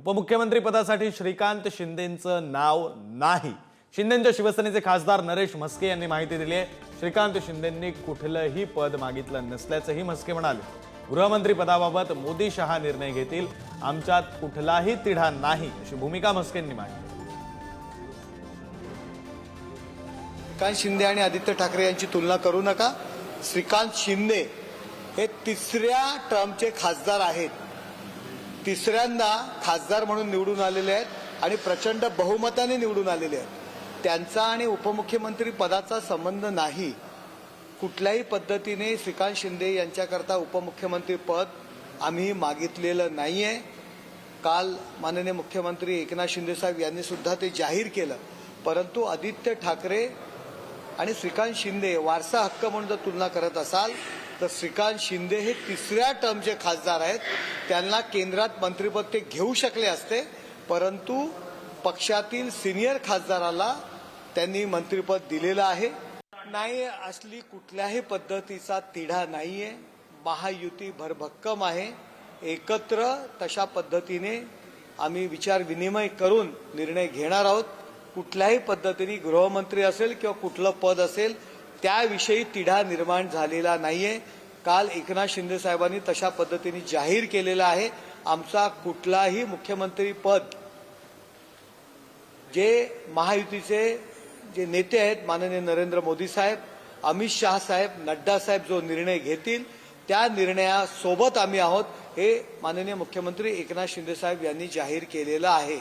उपमुख्यमंत्री पदासाठी श्रीकांत शिंदेंचं नाव नाही। शिंदेंच्या शिवसेनेचे खासदार नरेश म्हस्के यांनी माहिती दिली आहे। श्रीकांत शिंदेंनी कुठलंही पद मागितलं नसल्याचंही म्हस्के म्हणाले। गृहमंत्री पदाबाबत मोदी शहा निर्णय घेतील, आमच्यात कुठलाही तिढा नाही अशी भूमिका म्हस्केंनी मांडली। श्रीकांत शिंदे आणि आदित्य ठाकरे यांची तुलना करू नका। श्रीकांत शिंदे हे तिसऱ्या टर्मचे खासदार आहेत, तिसऱ्यांदा खासदार म्हणून निवडून आलेले आहेत आणि प्रचंड बहुमताने निवडून आलेले आहेत। त्यांचा आणि उपमुख्यमंत्री पदाचा संबंध नाही। कुठल्याही पद्धतीने श्रीकांत शिंदे यांच्याकरता उपमुख्यमंत्री पद आम्ही मागितलेलं नाहीये। काल माननीय मुख्यमंत्री एकनाथ शिंदे साहेब यांनी सुद्धा ते जाहीर केलं। परंतु आदित्य ठाकरे आणि श्रीकांत शिंदे वारसा हक्क म्हणून जर तुलना करत असाल तर श्रीकांत शिंदे हे तिसऱ्या टर्मचे खासदार आहेत। त्यांना केंद्रात मंत्रिपद ते घेऊ शकले असते, परंतु पक्षातील सिनियर खासदाराला त्यांनी मंत्रिपद दिलेलं आहे। नाही, असली कुठल्याही पद्धतीचा तिढा नाहीये। महायुती भरभक्कम आहे। एकत्र तशा पद्धतीने आम्ही विचार विनिमय करून निर्णय घेणार आहोत। कुठल्याही पद्धतीने गृहमंत्री असेल किंवा कुठलं पद असेल त्याविषयी तिढा निर्माण झालेला नाहीये। काल एकनाथ शिंदे साहेबांनी तशा पद्धतीने जाहीर केलेला आहे। आमचा कुठलाही मुख्यमंत्री पद जे महायुतीचे जे नेते आहेत माननीय नरेंद्र मोदी साहेब, अमित शाह साहेब, नड्डा साहेब जो निर्णय घेतील त्या निर्णयासोबत आम्ही आहोत, हे माननीय मुख्यमंत्री एकनाथ शिंदे साहेब यांनी जाहीर केलेलं आहे।